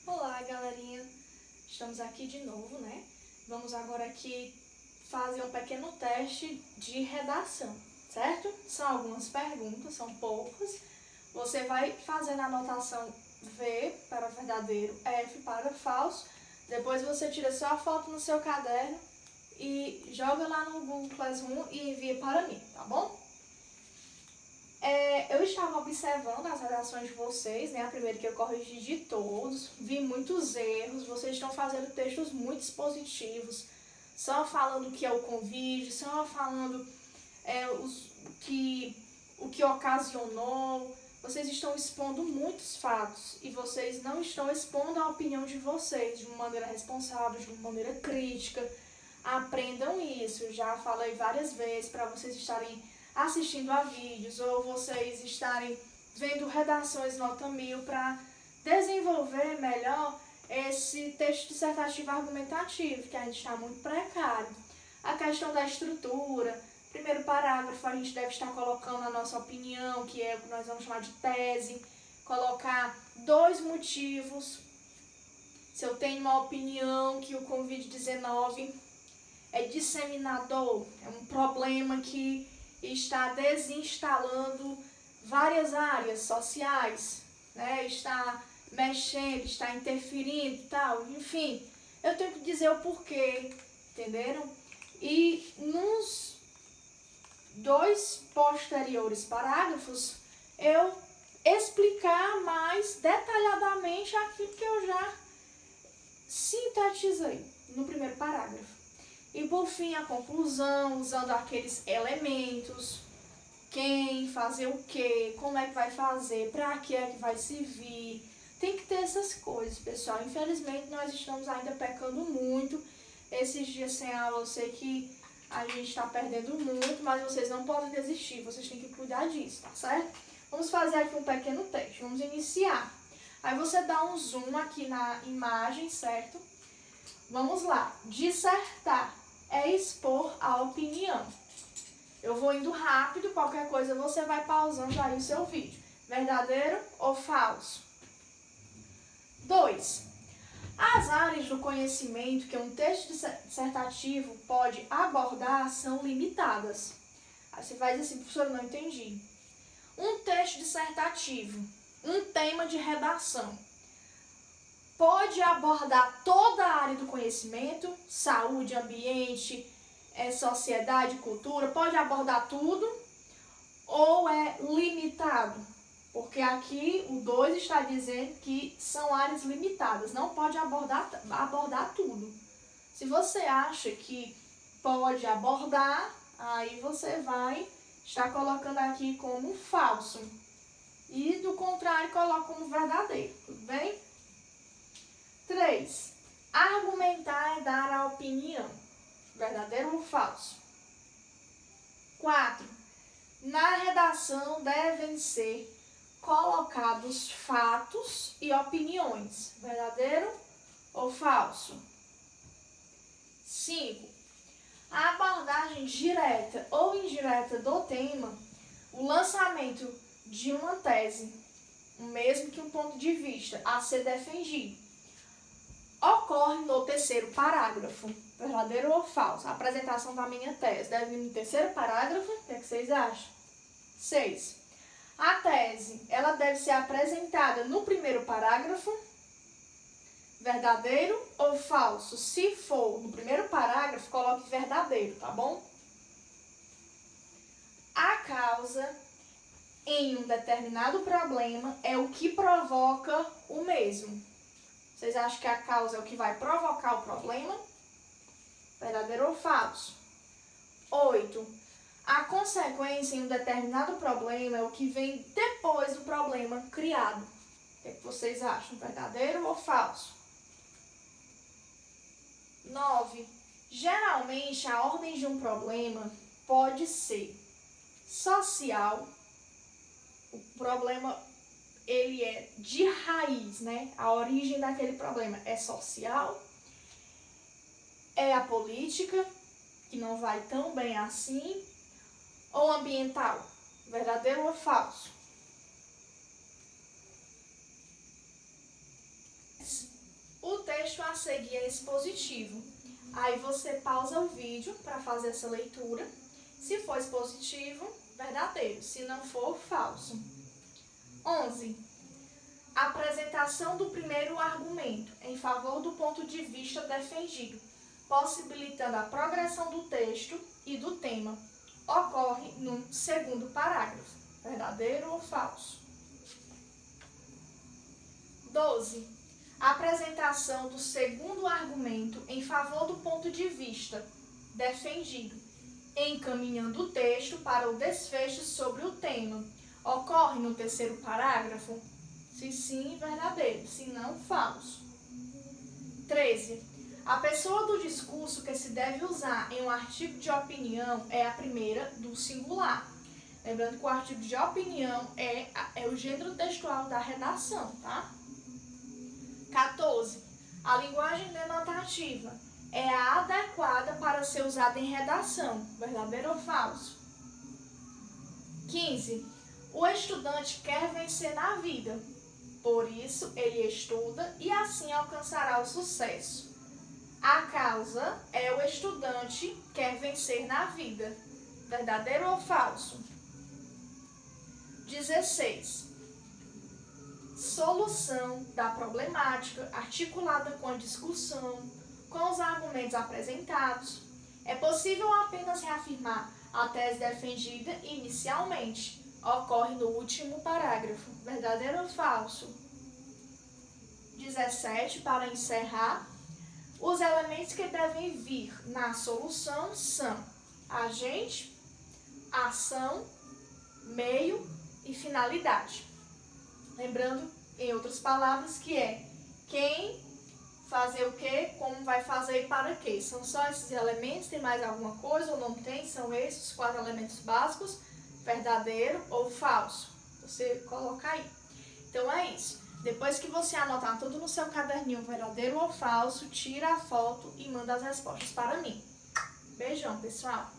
Olá, galerinha! Estamos aqui de novo, né? Vamos agora aqui fazer um pequeno teste de redação, certo? São algumas perguntas, são poucas. Você vai fazendo a anotação V para verdadeiro, F para falso. Depois você tira só a foto no seu caderno e joga lá no Google Classroom e envia para mim, tá bom? Eu estava observando as redações de vocês, né? A primeira que eu corrigi de todos, vi muitos erros, vocês estão fazendo textos muito expositivos, só falando o que é o convite, só falando o que ocasionou. Vocês estão expondo muitos fatos e vocês não estão expondo a opinião de vocês de uma maneira responsável, de uma maneira crítica. Aprendam isso, já falei várias vezes para vocês estarem assistindo a vídeos ou vocês estarem vendo redações nota 1000 para desenvolver melhor esse texto dissertativo argumentativo, que a gente está muito precário. A questão da estrutura, primeiro parágrafo a gente deve estar colocando a nossa opinião, que é o que nós vamos chamar de tese, colocar 2 motivos. Se eu tenho uma opinião que o Covid-19 é disseminador, é um problema que está desinstalando várias áreas sociais, né? Está mexendo, está interferindo e tal, enfim, eu tenho que dizer o porquê, entenderam? E nos 2 posteriores parágrafos, eu explicar mais detalhadamente aquilo que eu já sintetizei no primeiro parágrafo. E por fim, a conclusão, usando aqueles elementos, quem, fazer o quê, como é que vai fazer, para que é que vai servir. Tem que ter essas coisas, pessoal. Infelizmente, nós estamos ainda pecando muito. Esses dias sem aula, eu sei que a gente está perdendo muito, mas vocês não podem desistir, vocês têm que cuidar disso, tá certo? Vamos fazer aqui um pequeno teste, vamos iniciar. Aí você dá um zoom aqui na imagem, certo? Vamos lá, dissertar é expor a opinião. Eu vou indo rápido, qualquer coisa você vai pausando aí o seu vídeo. Verdadeiro ou falso? 2. As áreas do conhecimento que um texto dissertativo pode abordar são limitadas. Aí você vai dizer assim, professor, não entendi. Um texto dissertativo, um tema de redação, pode abordar toda a área do conhecimento, saúde, ambiente, sociedade, cultura, pode abordar tudo ou é limitado? Porque aqui o 2 está dizendo que são áreas limitadas, não pode abordar tudo. Se você acha que pode abordar, aí você vai estar colocando aqui como falso. E do contrário, coloca como verdadeiro, tudo bem? 3. Argumentar é dar a opinião. Verdadeiro ou falso? 4. Na redação devem ser colocados fatos e opiniões. Verdadeiro ou falso? 5. A abordagem direta ou indireta do tema, o lançamento de uma tese, mesmo que um ponto de vista a ser defendido, ocorre no terceiro parágrafo. Verdadeiro ou falso? A apresentação da minha tese deve vir no terceiro parágrafo? O que é que vocês acham? 6. A tese, ela deve ser apresentada no primeiro parágrafo? Verdadeiro ou falso? Se for no primeiro parágrafo, coloque verdadeiro, tá bom? A causa em um determinado problema é o que provoca o mesmo. Vocês acham que a causa é o que vai provocar o problema? Verdadeiro ou falso? 8. A consequência em um determinado problema é o que vem depois do problema criado. O que vocês acham? Verdadeiro ou falso? 9. Geralmente, a ordem de um problema pode ser social. O problema, ele é de raiz, né? A origem daquele problema é social. É a política, que não vai tão bem assim, ou ambiental? Verdadeiro ou falso? texto a seguir é expositivo. Aí você pausa o vídeo para fazer essa leitura. Se for expositivo, verdadeiro. Se não for, falso. 11. Apresentação do primeiro argumento em favor do ponto de vista defendido, possibilitando a progressão do texto e do tema. Ocorre no segundo parágrafo. Verdadeiro ou falso? 12. Apresentação do segundo argumento em favor do ponto de vista defendido, encaminhando o texto para o desfecho sobre o tema. Ocorre no terceiro parágrafo? Se sim, verdadeiro. Se não, falso. 13. A pessoa do discurso que se deve usar em um artigo de opinião é a primeira do singular. Lembrando que o artigo de opinião é o gênero textual da redação, tá? 14. A linguagem denotativa é a adequada para ser usada em redação. Verdadeiro ou falso? 15. O estudante quer vencer na vida. Por isso, ele estuda e assim alcançará o sucesso. A causa é o estudante quer vencer na vida. Verdadeiro ou falso? 16. Solução da problemática articulada com a discussão, com os argumentos apresentados. É possível apenas reafirmar a tese defendida inicialmente. Ocorre no último parágrafo. Verdadeiro ou falso? 17. Para encerrar, os elementos que devem vir na solução são agente, ação, meio e finalidade. Lembrando, em outras palavras, que é quem, fazer o que, como vai fazer e para quê. São só esses elementos, tem mais alguma coisa ou não tem? São esses os 4 elementos básicos, verdadeiro ou falso. Você coloca aí. Então é isso. Depois que você anotar tudo no seu caderninho, verdadeiro ou falso, tira a foto e manda as respostas para mim. Beijão, pessoal!